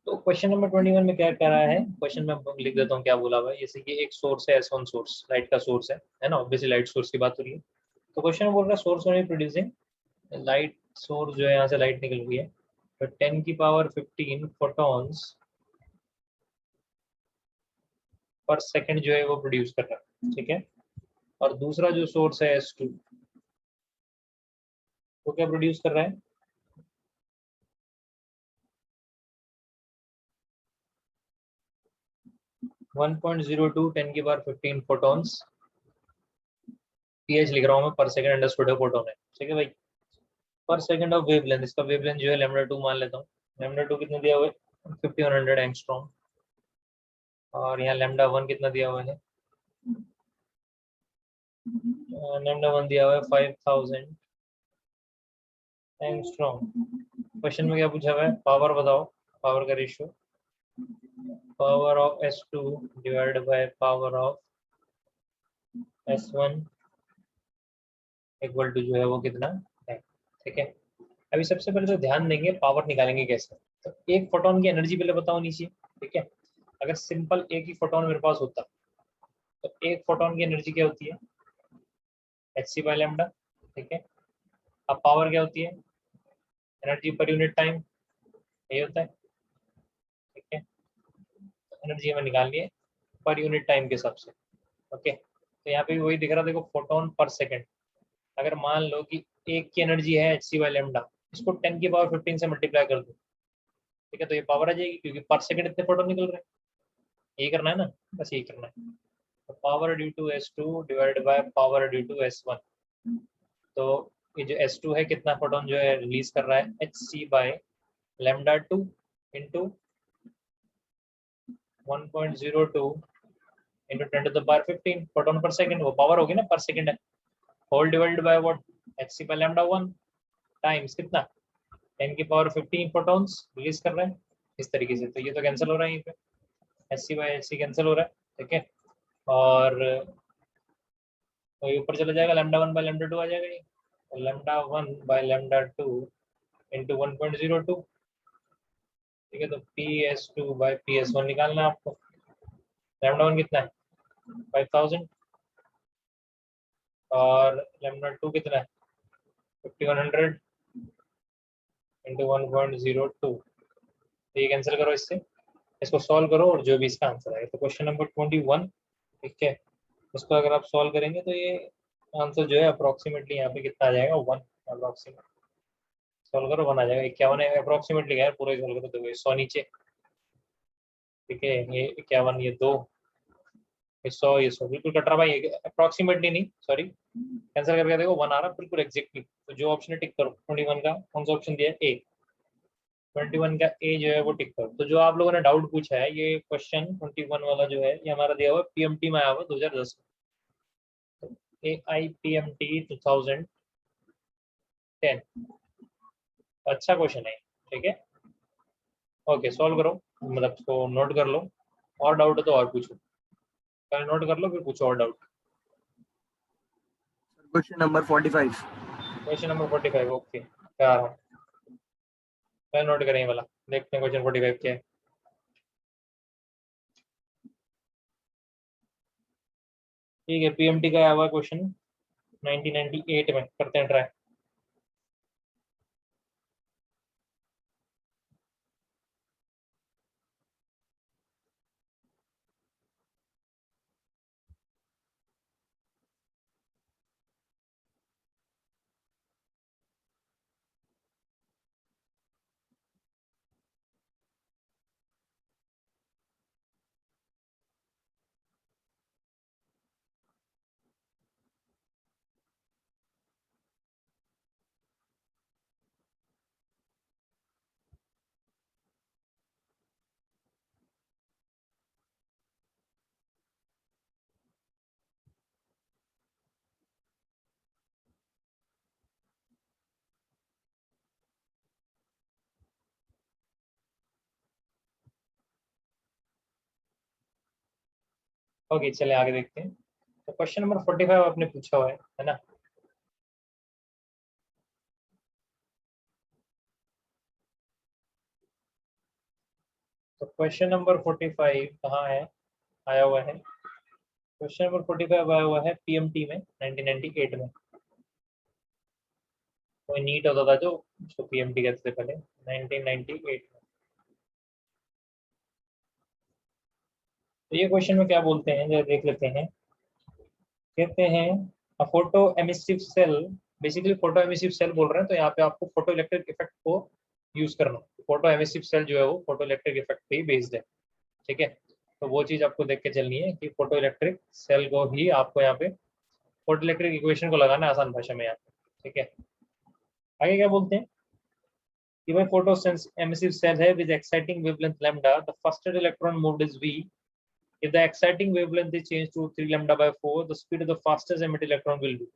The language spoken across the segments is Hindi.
तो क्वेश्चन नंबर 21 में क्या कह रहा है, क्वेश्चन में लिख देता हूँ क्या बोला हुआ है। जैसे कि एक सोर्स है S1 सोर्स, लाइट का सोर्स है ना, ऑब्वियसली लाइट सोर्स की बात हो रही है। तो क्वेश्चन में बोल रहा है source only producing light, source जो है यहाँ से लाइट निकल रही है, तो 10 की पावर 15 फोटॉन्स पर सेकंड जो है वो प्रोड्यूस कर रहा है, ठीक है। और दूसरा जो सोर्स है S2, वो क्या प्रोड्यूस कर रहा है, 1.02 10 की पावर 15 फोटॉन्स, पीएच लिख रहा हूँ मैं, पर सेकंड अंडरस्टूड है, फोटोन है, ठीक है भाई। पर सेकंड ऑफ वेवलेंथ, इसका वेवलेंथ जो है λ2 मान लेता हूँ। λ2 कितना दिया हुआ है, 5100 एंगस्ट्रॉम। और यहाँ λ1 कितना दिया हुआ है, λ1 दिया हुआ है 5000 एंगस्ट्रॉम। क्वेश्चन में क्या पूछा हुआ है, पावर बताओ, पावर का ratio, power of S2 divide by power of S1 equal to जो है वो कितना है, ठीक है। अभी सबसे पहले तो ध्यान देंगे पावर निकालेंगे कैसे। तो एक फोटोन की एनर्जी पहले बताओ नीचे, ठीक है। अगर सिंपल एक ही फोटोन मेरे पास होता, तो एक फोटोन की एनर्जी क्या होती है, hc/λ, ठीक है। अब पावर क्या होती है, एनर्जी पर यूनिट टाइम, यही होता है, ठीक है। एनर्जी हमें निकालनी है पर यूनिट टाइम के हिसाब से, ओके। तो यहाँ पे भी वही दिख रहा है, देखो फोटोन पर सेकंड। अगर मान लो कि एक की एनर्जी है hc/λ, इसको 10 की पावर 15 से मल्टीप्लाई कर दो, ठीक है, तो ये पावर आ जाएगी, क्योंकि पर सेकंड इतने फोटोन निकल रहे हैं। यही करना है ना, बस यही करना है। तो power due to S2 divide by power due to S1, तो ये जो S2 है कितना फोटोन जो है रिलीज कर रहा है, hc/λ2 into 1.02 into 10 to the power 15 photon पर सेकंड, वो पावर होगी ना, पर सेकंड है। Whole divided by what, hc/λ1 times कितना, 10 की पावर 15 फोटॉन्स रिलीज कर रहा है, इस तरीके से। तो ये तो कैंसिल हो रहा है, ये पे hc/hc कैंसिल हो रहा है, ठीक है। और तो ये ऊपर चला जाएगा, λ1/λ2 आ जाएगा, ये λ1/λ2 इंटू 1.02, ठीक है। तो PS2/PS1 निकालना है आपको। λ1 कितना है, 5000, और λ2 कितना है, 5100 इंटू 1.02। तो ये कैंसिल करो इससे, इसको सॉल्व करो, और जो भी इसका आंसर आएगा। तो क्वेश्चन नंबर 21, ठीक है, इसको अगर आप सॉल्व करेंगे तो ये आंसर जो है अप्रोक्सीमेटली यहाँ पे कितना आ जाएगा, 1। अप्रोक्सीमेट सॉल्व करो, 1 आ जाएगा। 51 है अप्रोक्सीमेटली, है पूरा ही सॉल्व करो तो 100 नीचे, ठीक है। ये 51, ये 2, ये 100, ये 100 बिल्कुल कट रहा भाई, अप्रोक्सीमेटली नहीं, सॉरी, कैंसिल करके देखो 1 आ रहा बिल्कुल एग्जैक्टली। तो जो ऑप्शन है टिक करो, 21 का कौन सा ऑप्शन दिया है, ए। 21 का ए जो है वो टिक करो। तो जो आप लोगों ने डाउट पूछा है, ये क्वेश्चन 21 वाला जो है ये हमारा दिया हुआ है पीएमटी में, आया हुआ 2010 में। AIPMT 2010, अच्छा क्वेश्चन है, ठीक है। ओके, सॉल्व करो, मतलब इसको नोट कर लो, और डाउट है तो और पूछो, पहले नोट कर लो फिर पूछो और doubt. Question number 45। Question number 45, okay, क्या आ रहा है, पहले नोट करें ये वाला, देखते हैं क्वेश्चन 45 क्या है। ठीक है, पीएमटी का आया हुआ क्वेश्चन 1998 में, करते हैं ट्राई। ओके, चले आगे देखते हैं। तो क्वेश्चन नंबर 45 आपने पूछा हुआ है ना। तो क्वेश्चन नंबर 45 कहाँ है, आया हुआ है, क्वेश्चन नंबर 45 आया हुआ है पीएमटी में 1998 में। कोई नीट होता था जो उसको पीएमटी कहते थे पहले, 1998 में। तो ये क्वेश्चन में क्या बोलते हैं जरा देख लेते हैं। कहते हैं a photoemissive cell, basically photoemissive cell बोल रहे हैं, तो यहाँ पे आपको फोटो इलेक्ट्रिक इफेक्ट को यूज करना। फोटो एमिसिव सेल जो है वो फोटो इलेक्ट्रिक इफेक्ट पे ही बेस्ड है, ठीक है। तो वो चीज आपको देख के चलनी है कि फोटो इलेक्ट्रिक सेल को ही आपको यहाँ पे फोटो इलेक्ट्रिक इक्वेशन को लगाना है आसान भाषा में यहाँ पे, ठीक है। आगे क्या बोलते हैं कि भाई फोटो एमिसिव सेल है with exciting wavelength lambda, the first electron moved is v. If the exciting wavelength is changed to 3 lambda by 4, the speed of the fastest emitted electron will be.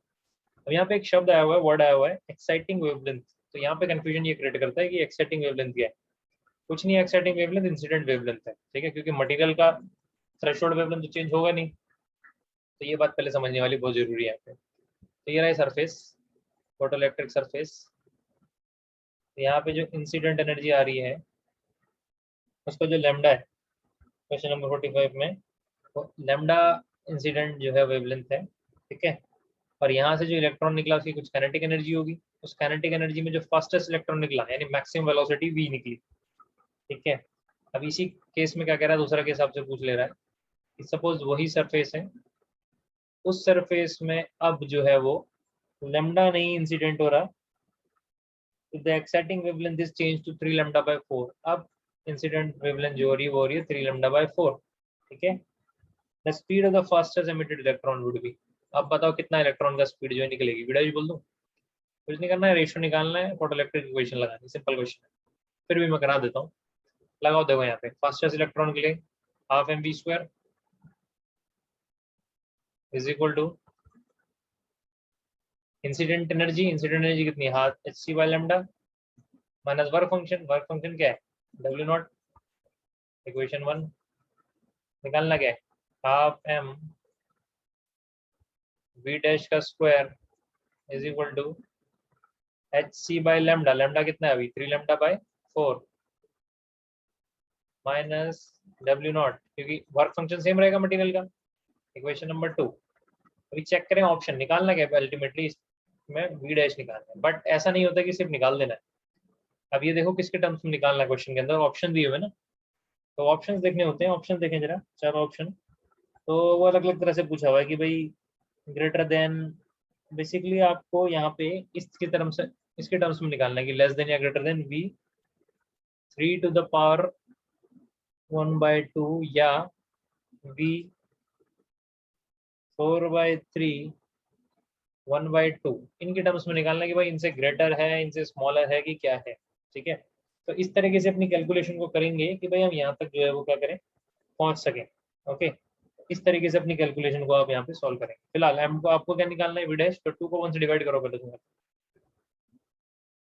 अब यहाँ पे एक शब्द आया हुआ है, वर्ड आया हुआ है एक्साइटिंग वेवलेंथ। तो यहाँ पे कंफ्यूजन ये क्रिएट करता है कि एक्साइटिंग वेवलेंथ क्या है। कुछ नहीं, एक्साइटिंग वेवलेंथ इंसिडेंट वेवलेंथ है, ठीक है, क्योंकि मटेरियल का थ्रेशोल्ड वेवलेंथ तो चेंज होगा नहीं। तो ये बात पहले समझने वाली बहुत जरूरी है यहाँ पे। तो ये रहा सरफेस, फोटो इलेक्ट्रिक सरफेस। यहाँ पे जो इंसिडेंट एनर्जी आ रही है उसका जो लैम्डा है क्वेश्चन नंबर 45 में, तो लैम्डा इंसिडेंट जो है वेवलेंथ है, ठीक है। और यहाँ से जो इलेक्ट्रॉन निकला उसकी कुछ काइनेटिक एनर्जी होगी, उस काइनेटिक एनर्जी में जो फास्टेस्ट इलेक्ट्रॉन निकला यानी मैक्सिमम वेलोसिटी v निकली, ठीक है। अब इसी केस में क्या कह रहा है, दूसरा केस आपसे पूछ ले रहा है कि सपोज वही सरफेस है, उस सरफेस में अब जो है वो लैम्डा नहीं इंसिडेंट हो रहा, the exciting wavelength is change to 3 lambda by 4। अब इंसिडेंट वेवलेंथ जो हो रही है वो हो रही है 3 लैम्डा बाय 4, ठीक है। The speed of the fastest emitted electron would be. अब बताओ कितना इलेक्ट्रॉन का स्पीड जो है निकलेगी, विडाई बोल दूं, कुछ नहीं करना है, रेशियो निकालना है, फोटो इलेक्ट्रिक इक्वेशन लगानी, सिंपल क्वेश्चन है। फिर भी मैं करा देता हूँ, लगाओ, देखो यहाँ पे फास्टेस्ट इलेक्ट्रॉन के लिए half m v square is equal to incident energy कितनी है, half h c by lambda minus work function क्या है डब्ल्यू नॉट, इक्वेशन 1 निकालना क्या है, हाफ एम वी डैश का square is equal to h c by lambda, lambda कितना है अभी 3 lambda by 4 minus W naught, क्योंकि वर्क फंक्शन सेम रहेगा मटेरियल का। इक्वेशन नंबर 2, अभी चेक करें ऑप्शन निकालना क्या है, अल्टीमेटली इसमें वी डैश निकालना है, बट ऐसा नहीं होता कि सिर्फ निकाल देना है। अब ये देखो किसके टर्म्स में निकालना है, क्वेश्चन के अंदर ऑप्शन दिए हुए ना, तो ऑप्शन देखने होते हैं, ऑप्शन देखें जरा, 4 ऑप्शन, तो वो अलग अलग तरह से पूछा हुआ है कि भाई ग्रेटर देन, बेसिकली आपको यहाँ पे इसके टर्म से इसके टर्म्स में निकालना है कि लेस देन या greater than v 3 to the power 1/2 या v 4/3 1/2, इनके टर्म्स में निकालना है कि भाई इनसे ग्रेटर है इनसे स्मॉलर है कि क्या है, ठीक है। तो इस तरीके से अपनी कैलकुलेशन को करेंगे कि भाई हम यहाँ तक जो है वो क्या करें, पहुंच सकें, ओके। इस तरीके से अपनी कैलकुलेशन को आप यहाँ पे सॉल्व करेंगे। फिलहाल एम को आपको क्या निकालना है, वी डैश, तो 2 को 1 से डिवाइड करो पहले तुम्हें।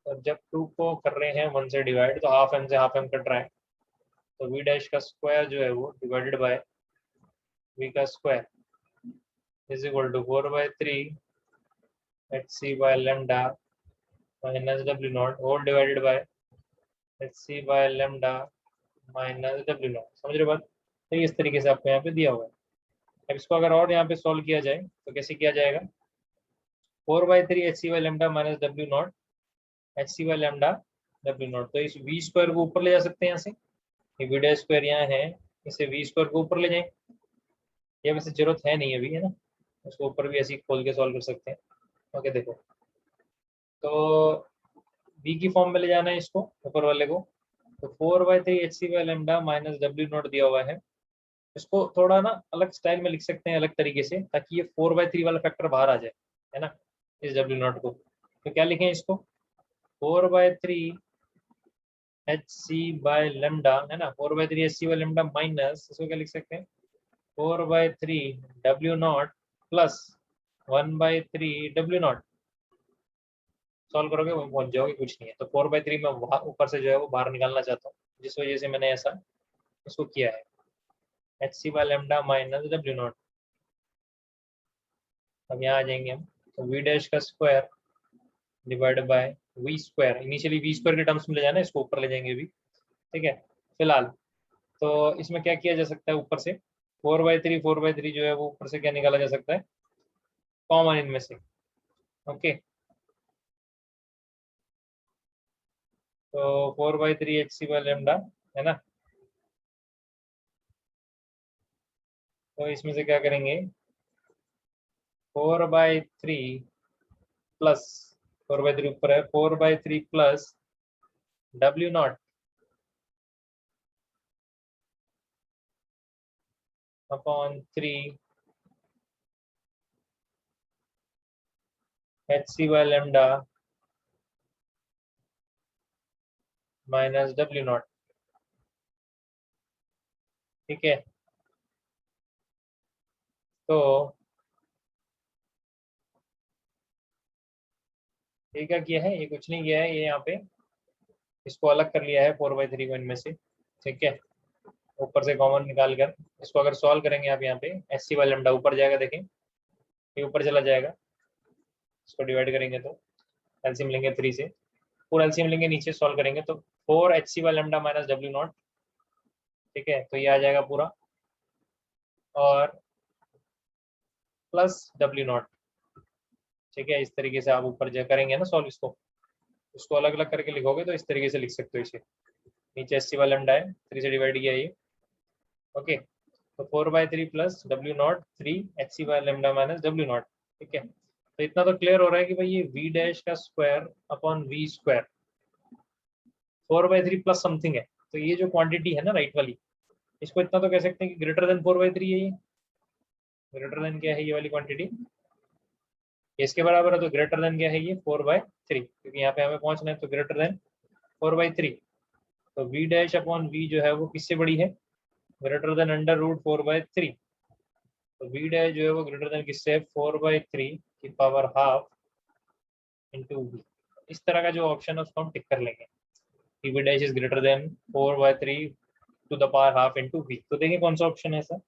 तो जब 2 को कर रहे हैं 1 से डिवाइड तो हाफ एम से हाफ एम कट रहा है, तो वी डैश का स्क्वायर जो है वो डिवाइडेड बाय वी का square is equal to 4/3 h c by lambda minus W naught whole divided by h c by lambda minus W naught. समझ रहे बात, तो इस तरीके से आपको यहाँ पे दिया हुआ है। अब इसको अगर और यहाँ पे सॉल्व किया जाए तो कैसे किया जाएगा, 4/3 h c by lambda minus W naught h c by lambda W naught. तो इस वी स्क्वायर को ऊपर ले जा सकते हैं यहाँ से, ये वी डैश स्क्वायर यहाँ है, इसे वी स्क्वायर को ऊपर ले जाएं, ये वैसे जरूरत है नहीं अभी, है ना, उसको ऊपर भी ऐसे ही खोल के सॉल्व कर सकते हैं। ओके देखो, तो v की फॉर्म में ले जाना है इसको ऊपर वाले को, तो 4/3 h c by lambda minus W naught दिया हुआ है, इसको थोड़ा ना अलग स्टाइल में लिख सकते हैं, अलग तरीके से, ताकि ये 4/3 वाला फैक्टर बाहर आ जाए, है ना, इस डब्ल्यू नॉट को। तो क्या लिखें इसको, 4/3 एच सी बाय लैम्डा, है ना, 4/3 h c by lambda minus, इसको क्या लिख सकते हैं, 4/3 W naught plus 1/3 W naught. Solve करोगे वो पहुंच जाओगे, कुछ नहीं है। तो 4/3 में ऊपर से जो है वो बाहर निकालना चाहता हूँ, जिस वजह से मैंने ऐसा इसको किया है, h c by lambda minus W naught. अब यहाँ आ जाएंगे हम, तो वी डैश का square divide by v square, initially v square के टर्म्स में ले जाना है, इसको ऊपर ले जाएंगे भी, ठीक है। फिलहाल तो इसमें क्या किया जा सकता है, ऊपर से 4/3 जो है वो ऊपर से क्या निकाला जा सकता है, कॉमन इनमें से। ओके, तो 4/3 HC/λ है ना। तो इसमें से क्या करेंगे, 4/3 प्लस 4/3 ऊपर है, 4/3 plus W0 upon 3 HC/λ minus W0। ठीक है, तो ये क्या किया है, ये कुछ नहीं किया है, ये यहाँ पे इसको अलग कर लिया है 4/3 को इनमें से। ठीक है, ऊपर से कॉमन निकाल कर इसको अगर सॉल्व करेंगे आप, यहाँ पे HC/λ ऊपर जाएगा, देखें ये ऊपर चला जाएगा, इसको डिवाइड करेंगे तो एलसीएम लेंगे 3 से, पूरा एलसीएम लेंगे, नीचे सॉल्व करेंगे तो 4 HC/λ माइनस W0। ठीक है, तो ये आ जाएगा पूरा, और प्लस W0। ठीक है, इस तरीके से आप ऊपर जो करेंगे ना सॉल्व, इसको अलग अलग करके लिखोगे तो इस तरीके से लिख सकते हो इसे। नीचे HC/λ है, 3 से डिवाइड किया ये। ओके, तो 4/3 plus W0 3 HC/λ minus W0। ठीक है, तो इतना तो क्लियर हो रहा है कि भाई ये V डैश का square upon V square 4/3 plus something है। तो ये जो क्वांटिटी है ना राइट वाली, इसको इतना तो कह सकते हैं कि ग्रेटर देन 4/3 है। ये ग्रेटर देन क्या है, ये वाली क्वांटिटी इसके बराबर है, तो ग्रेटर देन क्या है, ये 4/3, क्योंकि यहाँ पे हमें पहुंचना है, तो ग्रेटर देन 4/3। तो V डैश अपॉन V जो है वो किससे बड़ी है, ग्रेटर देन √4/3। तो V डैश जो है वो ग्रेटर देन किससे है, 4/3 की पावर हाफ इंटू V। इस तरह का जो ऑप्शन है उसको हम टिक कर लेंगे कि V dash is greater than 4/3 to the power half into V। तो देखिए कौन सा ऑप्शन है ऐसा,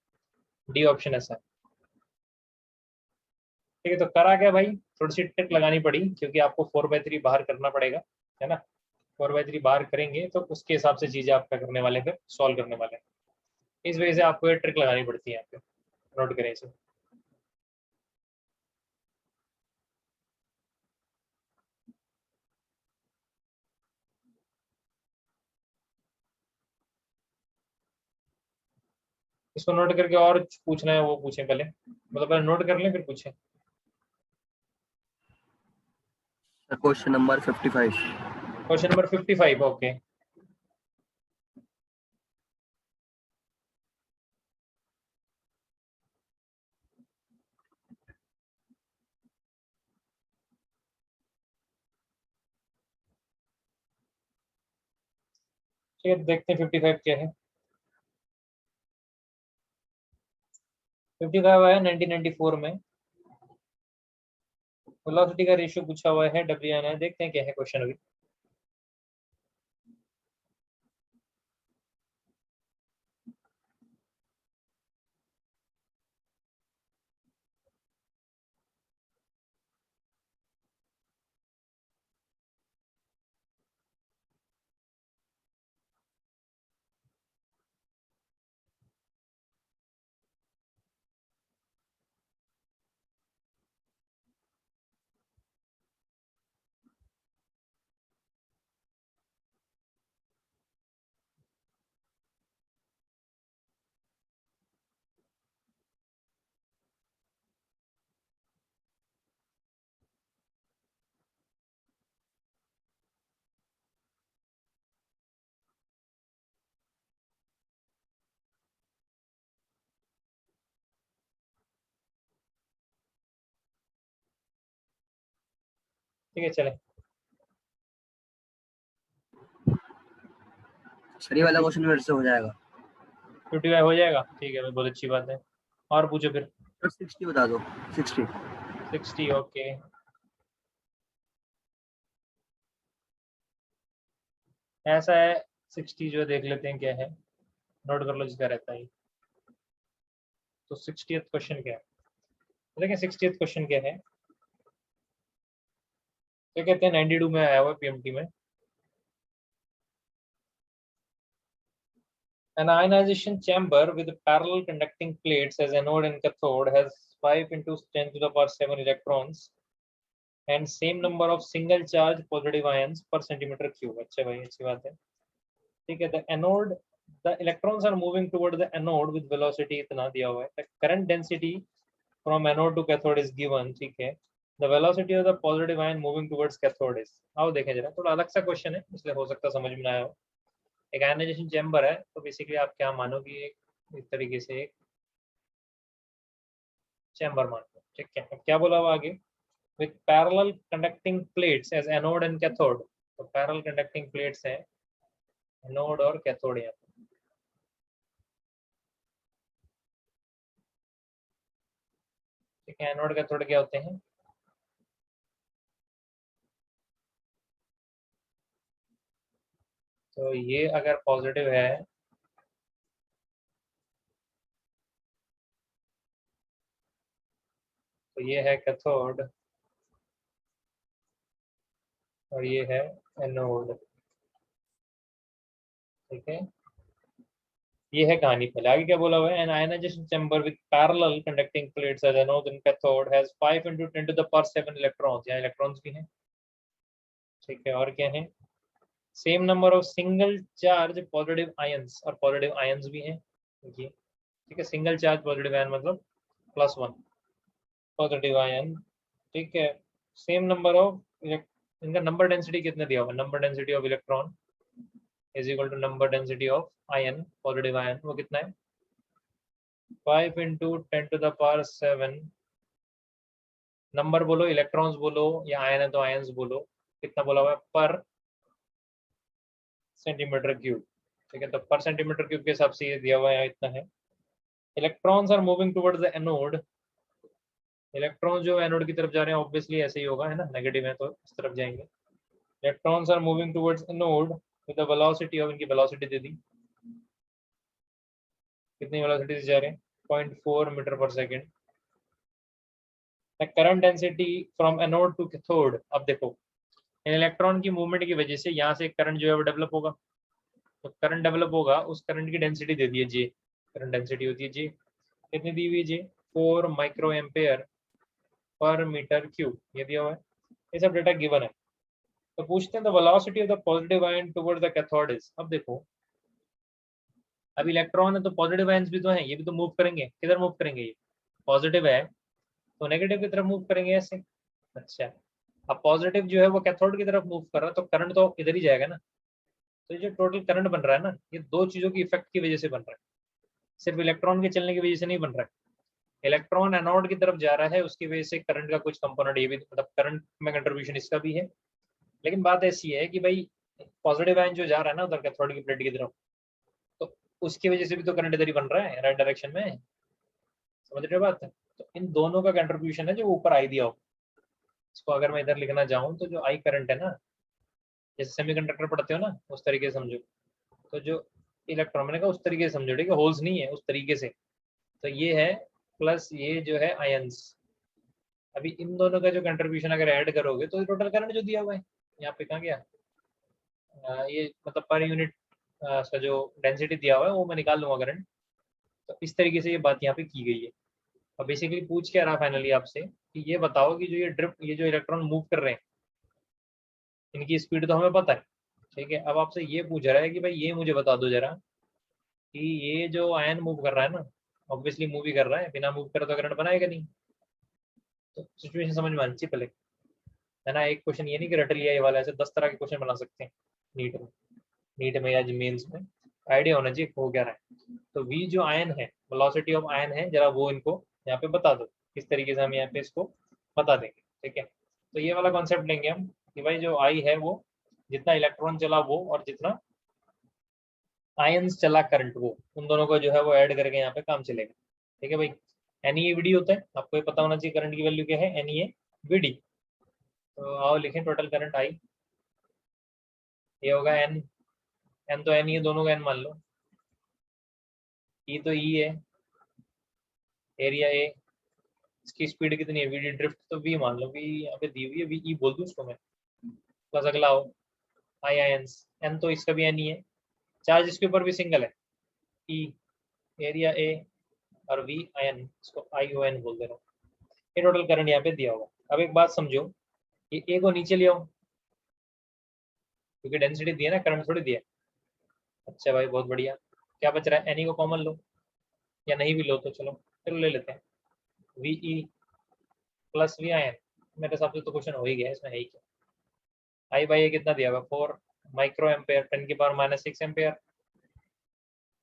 डी ऑप्शन ऐसा है। ठीक है, तो करा क्या भाई, थोड़ी सी ट्रिक लगानी पड़ी, क्योंकि आपको 4/3 बाहर करना पड़ेगा, है ना। 4/3 बाहर करेंगे तो उसके हिसाब से चीजें आपका करने वाले, फिर सॉल्व करने वाले। इस वजह से आपको ये ट्रिक लगानी पड़ती है यहाँ पे, नोट करें इसे। इसको नोट करके और पूछना है वो पूछें पहले, मतलब पहले नोट कर लें फिर पूछें। Question number 55। Question number 55, okay. ठीक है, देखते हैं 55 क्या है। 55 आया 1994 में, वेलोसिटी का रेशियो पूछा हुआ है, W है, देखते हैं क्या है क्वेश्चन अभी। ठीक है, चले। सर ये वाला क्वेश्चन मेरे से हो जाएगा। 55 हो जाएगा, ठीक है भाई, बहुत अच्छी बात है। और पूछो फिर। तो 60 बता दो। 60। 60, ओके। ऐसा है, 60 जो देख लेते हैं क्या है, नोट कर लो जिसका रहता है। तो 60th क्वेश्चन क्या है, देखिए 60th क्वेश्चन क्या है। तो कहते हैं 92 में आया हुआ PMT में, An ionization chamber with parallel conducting plates as anode and cathode has 5 into 10 to the power 7 electrons and same number of single charge positive ions per centimeter cube. अच्छा भाई, अच्छी बात है. ठीक है. The electrons are moving toward the anode with velocity इतना दिया हुआ है. The current density from anode to cathode is given. ठीक है. The velocity of the positive ion moving towards cathode is. आओ देखें जरा, थोड़ा अलग सा क्वेश्चन है, इसलिए हो सकता समझ में ना आया हो. एक आयनाइजेशन चैम्बर है, तो बेसिकली आप क्या मानो कि एक तरीके से एक चैम्बर मान लो. ठीक है. अब क्या बोला हुआ आगे, with parallel conducting plates as anode and cathode. तो पैरेलल कंडक्टिंग प्लेट्स है एनोड और कैथोड. यहाँ ठीक है. एनोड कैथोड क्या होते हैं? तो ये अगर पॉजिटिव है तो ये है कैथोड और ये है एनोड. ठीक है. ये है कहानी. पहले आगे क्या बोला हुआ है, an ionisation chamber with parallel conducting plates as anode and cathode has 5 into 10 to the power 7 electrons. यहाँ इलेक्ट्रॉन्स भी हैं. ठीक है. और क्या है, same number of single charge positive ions, और पॉजिटिव आयंस भी हैं. देखिए. ठीक है. सिंगल चार्ज पॉजिटिव आयन मतलब +1 पॉजिटिव आयन. ठीक है. सेम नंबर ऑफ, इनका नंबर डेंसिटी कितने दिया हुआ, number density of electron is equal to number density of ion, positive ion. वो कितना है, 5 into 10 to the power 7. Number बोलो, इलेक्ट्रॉन्स बोलो, या आयन है तो आयंस बोलो. कितना बोला हुआ है, पर सेंटीमीटर क्यूब. ठीक है. तो पर सेंटीमीटर क्यूब के हिसाब से ये दिया हुआ है, इतना है. Electrons are moving towards the anode. Electron जो एनोड की तरफ जा रहे हैं, ऑब्वियसली ऐसे ही होगा, है ना, नेगेटिव है तो इस तरफ जाएंगे. Electrons are moving towards anode with the velocity of, इनकी वेलोसिटी दे दी, कितनी वेलोसिटी से जा रहे हैं, 0.4 मीटर पर second. Current density from anode to cathode. अब देखो, इलेक्ट्रॉन की मूवमेंट की वजह से यहाँ से करंट जो है वो डेवलप होगा. तो करंट डेवलप होगा, उस करंट की डेंसिटी दे दी है जे. करंट डेंसिटी होती है जे. कितनी दी हुई है जे, 4 माइक्रो एम्पेयर पर मीटर क्यूब. ये दिया हुआ है. ये सब डेटा गिवन है. तो पूछते हैं the velocity of the positive ion toward the cathode is. अब देखो, अब इलेक्ट्रॉन है तो पॉजिटिव आयंस भी तो हैं, ये भी तो मूव करेंगे. किधर मूव करेंगे, ये पॉजिटिव है तो नेगेटिव की तरफ मूव करेंगे ऐसे. अच्छा. अब पॉजिटिव जो है वो कैथोड की तरफ मूव कर रहा है, तो करंट तो इधर ही जाएगा ना. तो ये जो टोटल करंट बन रहा है ना, ये दो चीजों की इफेक्ट की वजह से बन रहा है, सिर्फ इलेक्ट्रॉन के चलने की वजह से नहीं बन रहा है. इलेक्ट्रॉन एनोड की तरफ जा रहा है, उसकी वजह से करंट का कुछ कंपोनेंट, ये भी मतलब करंट में कंट्रीब्यूशन इसका भी है. लेकिन बात ऐसी है कि भाई पॉजिटिव आयन जो जा रहा है ना उधर कैथोड की प्लेट की तरफ, तो उसकी वजह से भी तो करंट इधर ही बन रहा है, राइट डायरेक्शन में. समझ रहे हो बात. तो इन दोनों का कंट्रीब्यूशन है जो ऊपर आई दिया हो. इसको अगर मैं इधर लिखना चाहूँ तो जो आई करंट है ना, जैसे सेमीकंडक्टर पढ़ते हो ना, उस तरीके से समझो. तो जो इलेक्ट्रॉन, मैंने कहा उस तरीके से समझो, ठीक है, होल्स नहीं है, उस तरीके से. तो ये है प्लस ये जो है आयंस. अभी इन दोनों का जो कंट्रीब्यूशन अगर ऐड करोगे तो टोटल करंट जो दिया हुआ है यहाँ पे, कहाँ गया, ये मतलब पर यूनिट का जो डेंसिटी दिया हुआ है वो मैं निकाल लूंगा करंट. तो इस तरीके से ये बात यहाँ पे की गई है. अब बेसिकली पूछ क्या रहा फाइनली आपसे कि ये बताओ कि जो ये ड्रिफ्ट, ये जो इलेक्ट्रॉन मूव कर रहे हैं, इनकी स्पीड तो हमें पता है. ठीक है. अब आपसे ये पूछ रहा है कि भाई ये मुझे बता दो जरा कि ये जो आयन मूव कर रहा है ना, ऑब्वियसली मूव ही कर रहा है, बिना मूव करे तो करंट बनाएगा नहीं. तो सिचुएशन समझ में आनी चाहिए पहले, है ना. एक क्वेश्चन ये नहीं कि रट लिया ये वाला, ऐसे 10 तरह के क्वेश्चन बना सकते हैं नीट में या मेंस में. आइडिया होना चाहिए हो क्या रहा है. तो वी जो आयन है, वेलोसिटी ऑफ आयन है, जरा वो इनको यहाँ पे बता दो. किस तरीके से हम यहाँ पे इसको बता देंगे. ठीक है. तो ये वाला कॉन्सेप्ट लेंगे हम कि भाई जो आई है वो जितना इलेक्ट्रॉन चला वो, और जितना आयंस चला करंट वो, उन दोनों को जो है वो ऐड करके यहाँ पे काम चलेगा. ठीक है भाई. NE/VD होता है, आपको ये पता होना चाहिए करंट की वैल्यू क्या है, NE/VD. तो आओ लिखें, टोटल करंट आई ये होगा एन तो एन ही है, दोनों का एन मान लो. ई तो ई है, एरिया ए. इसकी स्पीड कितनी है, वीडी ड्रिफ्ट तो वी मान लो, वी यहाँ पे दी हुई है, वी ई बोल दूँ उसको मैं. प्लस अगला हो आई आयंस, एन तो इसका भी एन ही है. चार्ज इसके ऊपर भी सिंगल है, ई एरिया ए और वी आयन, इसको आई ओ एन बोल दे रहा हूँ। ये टोटल करंट यहाँ पे दिया होगा। अब एक बात समझो, ये ए को नीचे ले आओ क्योंकि डेंसिटी दिया ना, करंट थोड़ी दिया। अच्छा भाई बहुत बढ़िया। क्या बच रहा है, एनी को कॉमन लो या नहीं भी लो तो चलो, चलो ले लेते हैं। V E plus V ion, मेरे हिसाब से तो क्वेश्चन हो ही गया, इसमें है ही क्या। आई बाई ए कितना दिया हुआ, 4 माइक्रो एम्पेयर 10⁻⁻6 एम्पेयर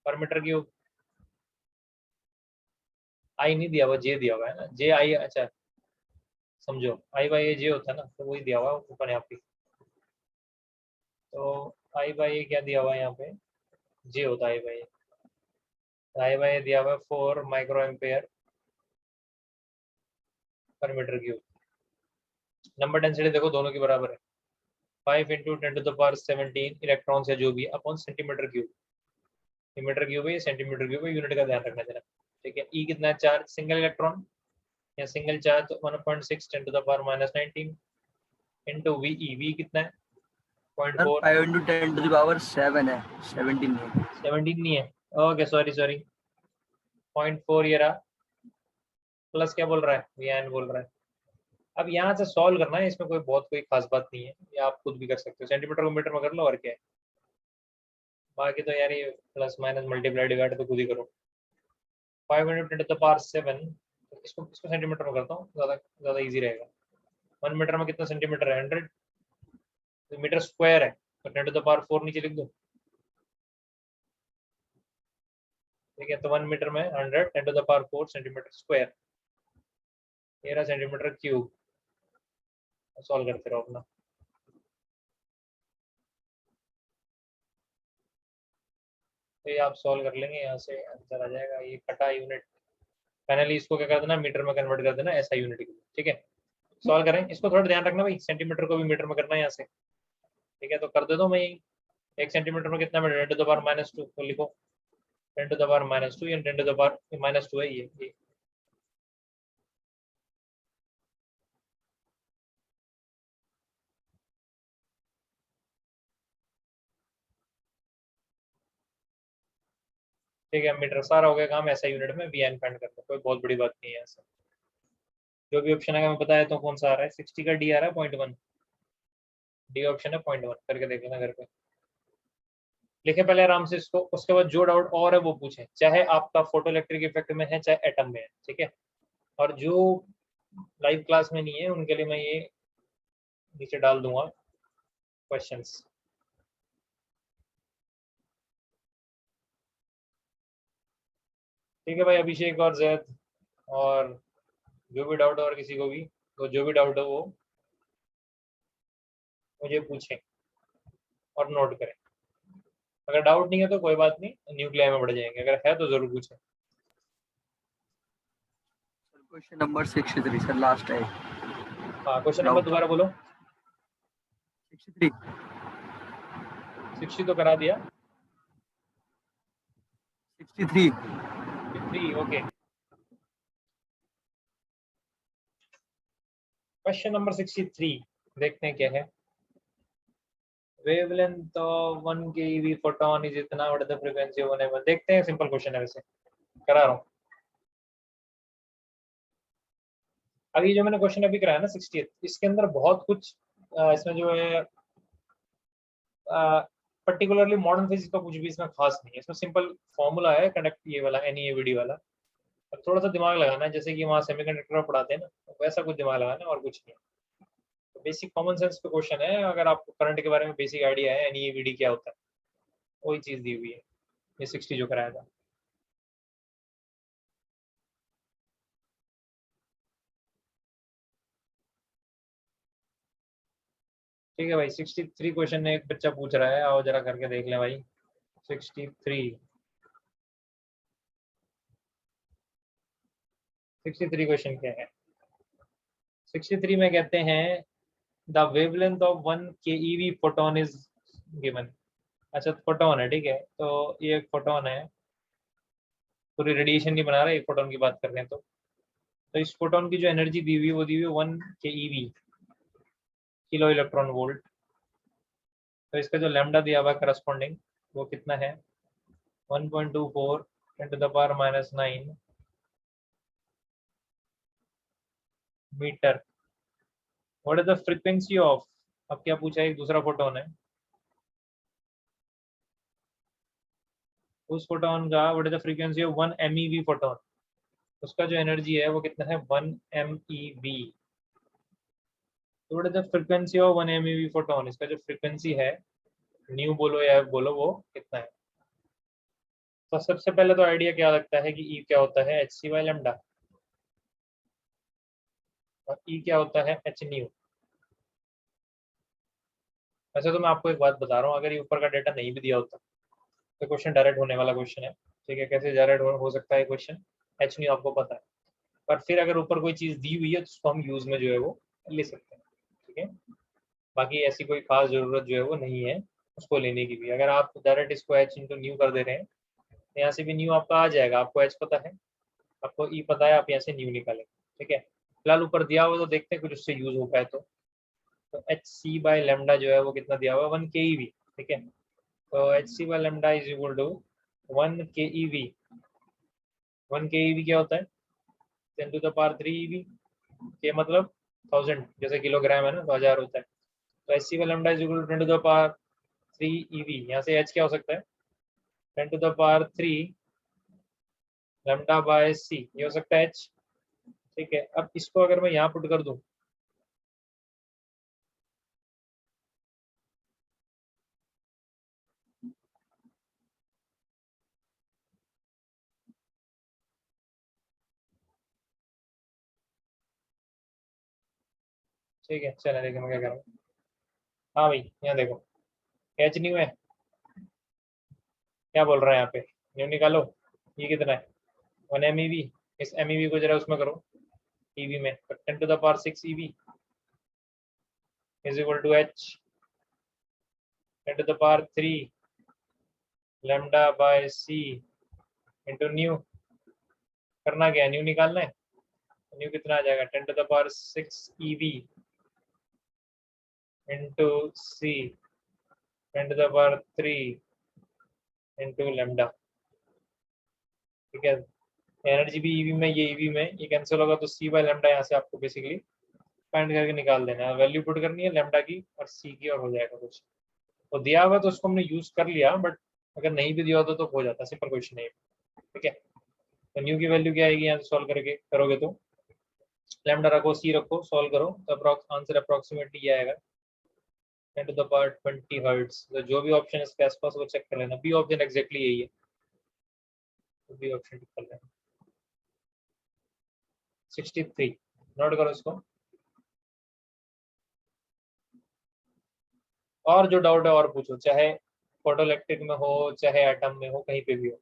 पर मीटर क्यूब। आई नहीं दिया हुआ, जे दिया हुआ है ना, जे आई। अच्छा समझो, आई बाई ए जे होता है ना, तो वही दिया हुआ है ऊपर यहाँ पे। तो आई बाई ए क्या दिया हुआ है यहाँ पे, जे होता है आई बाई ए। आई बाई ए दिया हुआ है 4 माइक्रो एम्पेयर पर मीटर क्यूब। नंबर डेंसिटी देखो दोनों की बराबर है, 5 इंटू 10⁻17 इलेक्ट्रॉन है जो भी upon centimetre cube. Metre cube है, सेंटीमीटर क्यूब है, यूनिट का ध्यान रखना जरा। ठीक है, ई कितना है, चार्ज सिंगल इलेक्ट्रॉन या सिंगल चार्ज, तो 1.6 10⁻19 इंटू वी ई, वी कितना है 0.4। 5 इंटू 10⁻7 है, 17 नहीं। 17 नहीं है, ओके सॉरी 0.4 ये रहा, प्लस क्या बोल रहा है, वी एन बोल रहा है। अब यहाँ से सॉल्व करना है, इसमें कोई खास बात नहीं है, ये आप खुद भी कर सकते हो, सेंटीमीटर को मीटर में कर लो और क्या है। बाकी तो यार ये प्लस माइनस मल्टीप्लाई डिवाइड तो खुद ही करो। 5 इंटू 10⁻7, इसको इसको सेंटीमीटर में करता हूँ, ज़्यादा ज़्यादा ईजी रहेगा। 1 मीटर में कितना सेंटीमीटर है, 100, तो मीटर स्क्वायर है तो 10⁻4 नीचे लिख दो। ठीक है, तो 1 मीटर में 100 10⁻4 centimetre square, 13 centimetre cube. Solve करते रहो अपना। तो ये आप सॉल्व कर लेंगे, यहाँ से आंसर आ जाएगा। ये कटा यूनिट, फाइनली इसको क्या कर देना, मीटर में कन्वर्ट कर देना ऐसा यूनिट की। ठीक है, सॉल्व करें, इसको थोड़ा ध्यान रखना भाई, सेंटीमीटर को भी मीटर में करना है यहाँ से। ठीक है, तो कर दे दो मैं यही, 1 सेंटीमीटर में कितना मीटर, 10⁻−2, तो लिखो 10⁻−2 या 10⁻−2 है ये। ठीक है, मीटर सारा हो गया काम, ऐसा यूनिट में वी एन फाइंड करना, कोई बहुत बड़ी बात नहीं है ऐसा। जो भी ऑप्शन है मैं बताया तो कौन सा आ रहा है, 60 का डी आ रहा है 0.1, डी ऑप्शन है 0.1, करके देख लेना घर पे। लिखे पहले आराम से इसको, उसके बाद जो डाउट और है वो पूछें, चाहे आपका फोटो इलेक्ट्रिक इफेक्ट में है चाहे एटम में है। ठीक है, और जो लाइव क्लास में नहीं है उनके लिए मैं ये नीचे डाल दूंगा क्वेश्चंस। ठीक है भाई, अभिषेक और जैद, और जो भी डाउट और किसी को भी, तो जो भी डाउट हो वो मुझे पूछें और नोट करें। अगर डाउट नहीं है तो कोई बात नहीं, न्यूक्लियर में बढ़ जाएंगे, अगर है तो जरूर पूछें। क्वेश्चन नंबर 63 सर, लास्ट है। हाँ, क्वेश्चन नंबर दोबारा बोलो। 63। 60 तो करा दिया, 63। 3 ओके। क्वेश्चन नंबर 63 देखते हैं क्या है। Wavelength of 1 keV photon is इतना, what is the frequency of 1 देखते हैं, सिंपल क्वेश्चन है वैसे, करा रहा हूँ। अभी जो मैंने क्वेश्चन अभी कराया ना 68, इसके अंदर बहुत कुछ इसमें जो है पर्टिकुलरली मॉडर्न फिजिक्स का कुछ भी इसमें खास नहीं है। इसमें सिंपल फॉर्मूला है कंडक्ट ये वाला, NeAVD वाला। अब थोड़ा सा दिमाग लगाना है, जैसे कि वहाँ सेमीकंडक्टर पढ़ाते हैं ना, तो वैसा कुछ दिमाग लगाना है और कुछ नहीं। तो बेसिक कॉमन सेंस पे क्वेश्चन है, अगर आपको करंट के बारे में बेसिक आइडिया है NeAVD क्या होता है, वही चीज़ दी हुई है ये 60 जो कराया था। ठीक है भाई, 63 क्वेश्चन एक बच्चा पूछ रहा है, आओ जरा करके देख लें भाई। 63 क्वेश्चन क्या है। 63 में कहते हैं the wavelength of 1 keV photon is given. अच्छा फोटोन है, ठीक है, तो ये एक फोटोन है, पूरी रेडिएशन नहीं बना रहा, एक फोटोन की बात कर रहे हैं। तो इस फोटोन की जो एनर्जी दी हुई है वो दी हुई है 1 keV, किलो इलेक्ट्रॉन वोल्ट। तो इसका जो लैम्डा दिया हुआ है करस्पॉन्डिंग, वो कितना है, 1.24 10 to the power -9 मीटर। What is the frequency of, अब क्या पूछा है, एक दूसरा फोटोन है, उस फोटोन का what is the frequency of 1 MeV photon, उसका जो एनर्जी है वो कितना है 1 MeV। तो what is the frequency of 1 MeV photon, इसका जो फ्रीक्वेंसी है न्यू बोलो या एफ बोलो वो कितना है। तो सबसे पहले तो आइडिया क्या लगता है कि ई क्या होता है hc/λ और ई क्या होता है h न्यू। वैसे तो मैं आपको एक बात बता रहा हूँ, अगर ये ऊपर का डेटा नहीं भी दिया होता तो क्वेश्चन डायरेक्ट होने वाला क्वेश्चन है, ठीक है। कैसे डायरेक्ट हो सकता है क्वेश्चन, एच न्यू आपको पता है, पर फिर अगर ऊपर कोई चीज़ दी हुई है तो उसको हम यूज में जो है वो ले सकते हैं, ठीक है। बाकी ऐसी कोई खास जरूरत जो है वो नहीं है उसको लेने की भी। अगर आप डायरेक्ट इसको एच इंटू न्यू कर दे रहे हैं तो यहाँ से भी न्यू आपका आ जाएगा, आपको एच पता है, आपको ई पता है, आप यहाँ से न्यू निकालें, ठीक है। फिलहाल ऊपर दिया हुआ तो देखते हैं कुछ उससे यूज हो पाए तो hc/λ जो है वो कितना दिया हुआ है 1 keV, ठीक है। तो hc/λ is equal to 1 keV। 1 keV क्या होता है 10 to the power 3 eV के मतलब 1000, जैसे किलोग्राम है ना तो 1000 होता है। तो hc/λ is equal to 10 to the power 3 eV। यहाँ से h क्या हो सकता है 10 to the power 3 lambda by c, ये हो सकता है h, ठीक है। अब इसको अगर मैं यहाँ पुट कर दूं ठीक है, चलो देखो मैं क्या कर रहा हूँ। हाँ भाई यहाँ देखो एच न्यू है, क्या बोल रहा है यहाँ पे, न्यू निकालो, ये कितना है 1 MeV। इस MeV को जरा उसमें करो EV में, 10 to the power 6 EV is equal to h 10 to the power 3 lambda by c into nu. करना क्या है, न्यू निकालना है, न्यू कितना आ जाएगा 10 to the power 6 EV into c 10 to the power 3 into lambda, ठीक है। एनर्जी भी ईवी में, ये ईवी में, ये कैंसिल होगा तो c/λ यहाँ से आपको बेसिकली फाइंड करके निकाल देना है, वैल्यू पुट करनी है लैम्डा की और c की और हो जाएगा कुछ। तो दिया हुआ तो उसको हमने यूज कर लिया, बट अगर नहीं भी दिया होता तो हो जाता, सिंपल क्वेश्चन है, ठीक है। तो न्यू की वैल्यू क्या आएगी यहाँ से सॉल्व करके करोगे तो लैम्डा रखो c रखो सॉल्व करो तो आंसर अप्रोक्सीमेटली ये आएगा 10 to the power 20 हर्ट्ज। तो जो भी ऑप्शन है इसके आसपास वो चेक कर लेना, बी ऑप्शन एग्जैक्टली यही है, तो बी ऑप्शन टिक कर लेना। 63 नोट करो इसको। और जो डाउट है और पूछो, चाहे फोटोइलेक्ट्रिक में हो चाहे एटम में हो, कहीं पे भी हो।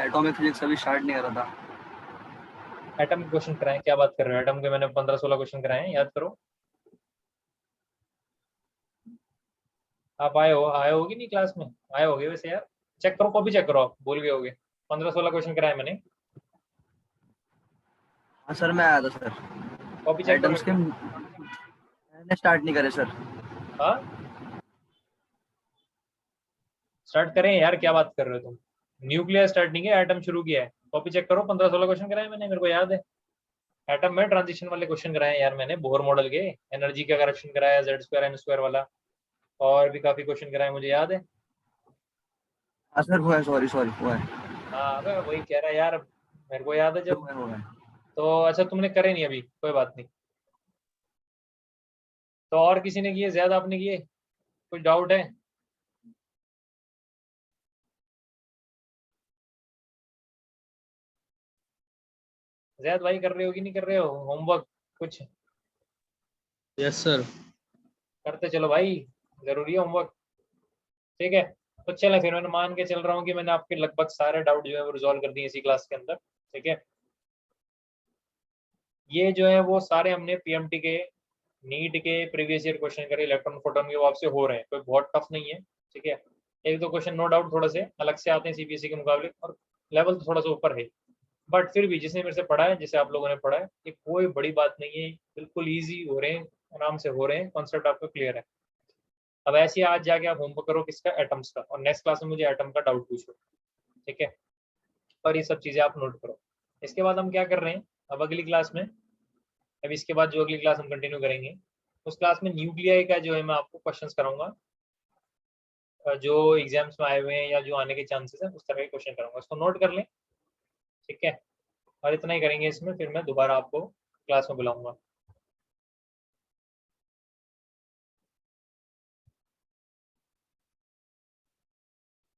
एटॉमिक फिजिक्स अभी स्टार्ट नहीं करा था। एटम के क्वेश्चन कराए, क्या बात कर रहे हो, एटम के मैंने 15-16 क्वेश्चन कराए हैं, याद करो। आप आए होगी नहीं क्लास में, आए होगे वैसे यार, चेक करो कॉपी चेक करो, आप भूल गए होगे, 15-16 क्वेश्चन कराए मैंने, हाँ सर मैं आया था सर। कॉपी चेक करो एटम्स के मैंने स्टार्ट नहीं करे सर। हाँ स्टार्ट करें यार, क्या बात कर रहे हो तुम, न्यूक्लियर स्टार्ट नहीं किया, एटम शुरू किया है। कॉपी चेक करो, 15-16 क्वेश्चन कराए मैंने, मेरे को याद है। एटम में ट्रांजिशन वाले क्वेश्चन कराए यार मैंने, बोर मॉडल के, एनर्जी का करेक्शन कराया, Z2 M2 वाला, और भी काफी क्वेश्चन कराए मुझे याद है। हाँ सर हुआ है, सॉरी सॉरी हुआ है। हाँ अबे वही कह रहा है यार, मेरे को याद है जब। हुआ है। तो अच्छा तुमने करे नहीं अभी, कोई बात नहीं। तो और किसी ने किए, ज्यादा आपने किए, कुछ डाउट है? जैद भाई कर रहे हो कि नहीं कर रहे हो होमवर्क कुछ? Yes sir. करते चलो भाई, जरूरी है होमवर्क, ठीक है। तो चले फिर, मैंने मान के चल रहा हूँ कि मैंने आपके लगभग सारे डाउट जो है वो रिजॉल्व कर दिए इसी क्लास के अंदर, ठीक है। ये जो है वो सारे हमने पीएमटी के, नीट के प्रीवियस ईयर क्वेश्चन करे, इलेक्ट्रॉन प्रोटॉन के, वो आपसे हो रहे हैं, कोई बहुत टफ नहीं है, ठीक है। एक दो क्वेश्चन नो डाउट थोड़े से अलग से आते हैं सीबीएसई के मुकाबले, और लेवल तो थोड़ा सा ऊपर है, बट फिर भी जिसने मेरे से पढ़ा है, जैसे आप लोगों ने पढ़ा है, ये कोई बड़ी बात नहीं है, बिल्कुल ईजी हो रहे हैं, आराम से हो रहे हैं, कॉन्सेप्ट आपको क्लियर है। अब ऐसे ही आज जाके आप होमवर्क करो किसका, एटम्स का, और नेक्स्ट क्लास में मुझे एटम का डाउट पूछो, ठीक है। और ये सब चीज़ें आप नोट करो। इसके बाद हम क्या कर रहे हैं, अब अगली क्लास में, अब इसके बाद जो अगली क्लास हम कंटिन्यू करेंगे, उस क्लास में न्यूक्लियाई का जो है मैं आपको क्वेश्चंस कराऊंगा, जो एग्जाम्स में आए हुए हैं या जो आने के चांसेस है, उस तरह के क्वेश्चन कराऊंगा, उसको नोट कर लें, ठीक है। और इतना ही करेंगे इसमें, फिर मैं दोबारा आपको क्लास में बुलाऊंगा।